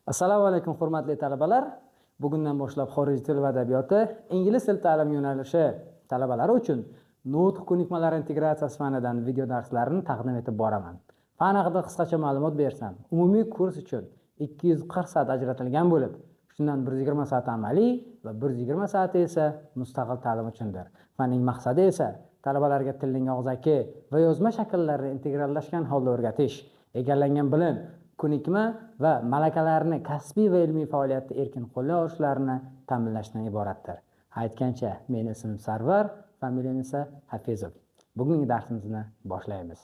Assalomu alaykum hurmatli talabalar. Bugundan boshlab xorijiy til va adabiyoti ingliz til ta'lim yo'nalishi talabalari uchun nutq ko'nikmalar integratsiyasi fanidan video darslarni taqdim etib boraman. Fan haqida qisqacha ma'lumot bersam, umumiy kurs uchun 240 soat ajratilgan bo'lib, shundan 120 soat amaliy va 120 soat esa mustaqil ta'lim uchundir. Fanning maqsadi esa talabalarga tilning og'zaki va yozma shakllarini integrallashgan holda o'rgatish, egallangan bilim, ko'nikma va malakalarni kasbiy va ilmiy faoliyatda erkin qo'llay olishlarini ta'minlashdan iboratdir. Aytgancha, meni ismim Sarvar, familiyam esa Hafizov. Bugungi darsimizni boshlaymiz.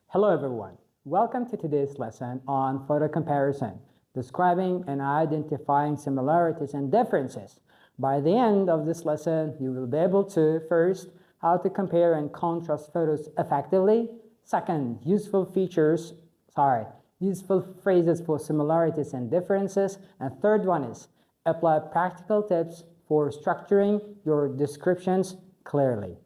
Hello everyone. Welcome to today's lesson on photo comparison, describing and identifying similarities and differences. By the end of this lesson, you will be able to first, how to compare and contrast photos effectively. Second, useful phrases for similarities and differences. And third one is apply practical tips for structuring your descriptions clearly.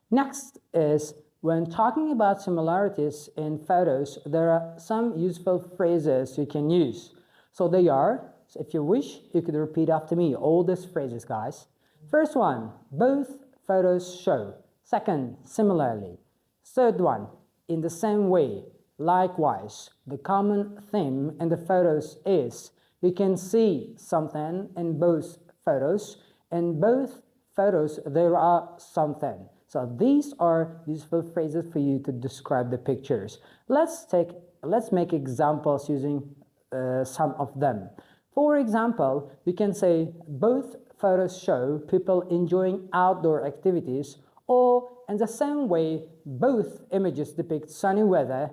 Next is when talking about similarities in photos, there are some useful phrases you can use. So they are, if you wish, you could repeat after me all these phrases, guys. First one, both photos show. Second, similarly. Third one, in the same way. Likewise, the common theme in the photos is you can see something in both photos. In both photos, there are something. So these are useful phrases for you to describe the pictures. Let's make examples using some of them. For example, you can say both photos show people enjoying outdoor activities, or in the same way, both images depict sunny weather.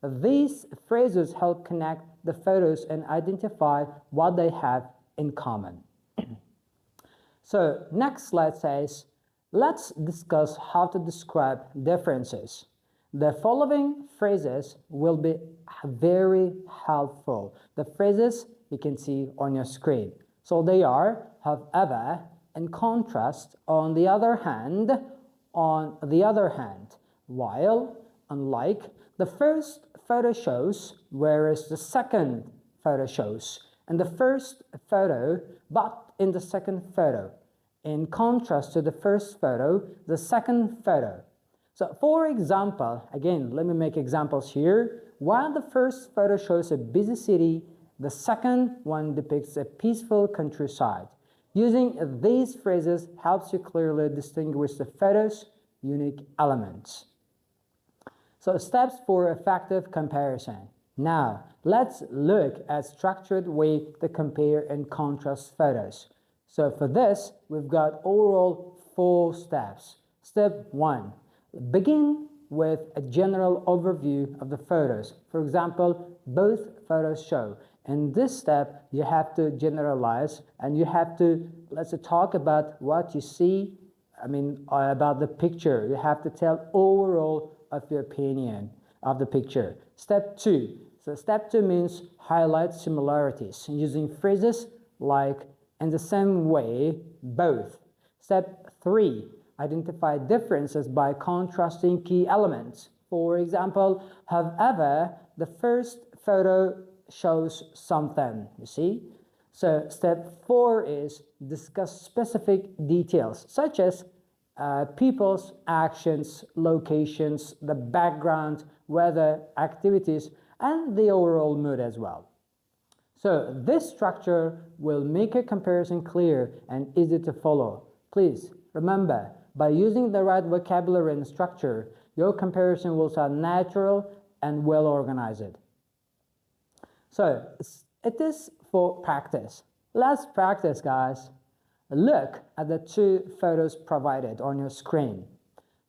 These phrases help connect the photos and identify what they have in common. So next slide says, let's discuss how to describe differences. The following phrases will be very helpful. The phrases you can see on your screen. So they are, however, in contrast, on the other hand, while, unlike, the first photo shows, whereas the second photo shows. In the first photo, but in the second photo. In contrast to the first photo, the second photo. So for example, again, let me make examples here. While the first photo shows a busy city, the second one depicts a peaceful countryside. Using these phrases helps you clearly distinguish the photo's unique elements. So steps for effective comparison. Now, let's look at structured way to compare and contrast photos. So for this, we've got overall 4 steps. Step 1, begin with a general overview of the photos. For example, both photos show. In this step, you have to generalize and you have to, let's talk about what you see, about the picture. You have to tell overall of your opinion of the picture. Step 2. So step 2 means highlight similarities using phrases like in the same way, both. Step 3. Identify differences by contrasting key elements. For example, however, the first photo shows something, you see? So step 4 is discuss specific details such as people's actions, locations, the background, weather, activities, and the overall mood as well. So this structure will make a comparison clear and easy to follow. Please remember, by using the right vocabulary and structure, your comparison will sound natural and well organized. So it is for practice. Let's practice, guys. Look at the 2 photos provided on your screen.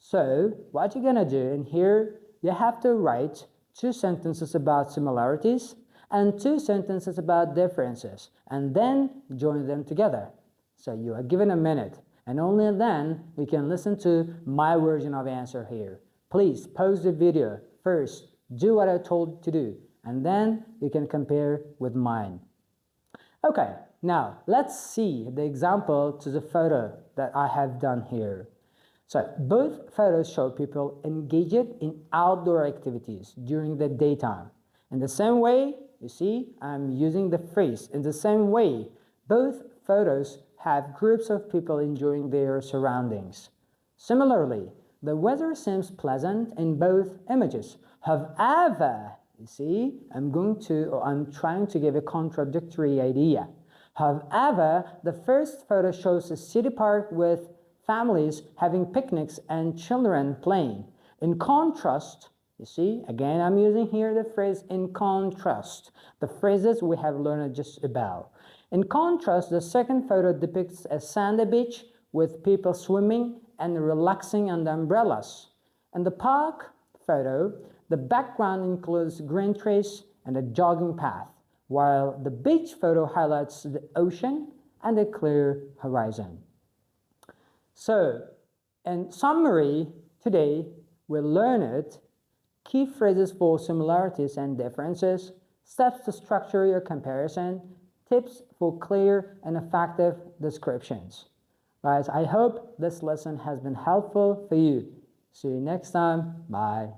So what you're gonna do in here, you have to write 2 sentences about similarities and 2 sentences about differences, and then join them together. So you are given a minute, and only then you can listen to my version of answer here. Please pause the video first, do what I told you to do, and then you can compare with mine. Okay, now let's see the example to the photo that I have done here. So both photos show people engaged in outdoor activities during the daytime. In the same way, You see, I'm using the phrase. In the same way, both photos have groups of people enjoying their surroundings. Similarly, the weather seems pleasant in both images. However, you see, I'm trying to give a contradictory idea. However, the first photo shows a city park with families having picnics and children playing. In contrast, you see, again, I'm using here the phrase in contrast, the phrases we have learned just about. In contrast, the second photo depicts a sandy beach with people swimming and relaxing under umbrellas. In the park photo, the background includes green trees and a jogging path, while the beach photo highlights the ocean and a clear horizon. So, in summary, today we learned key phrases for similarities and differences, steps to structure your comparison, tips for clear and effective descriptions. Guys, I hope this lesson has been helpful for you. See you next time. Bye.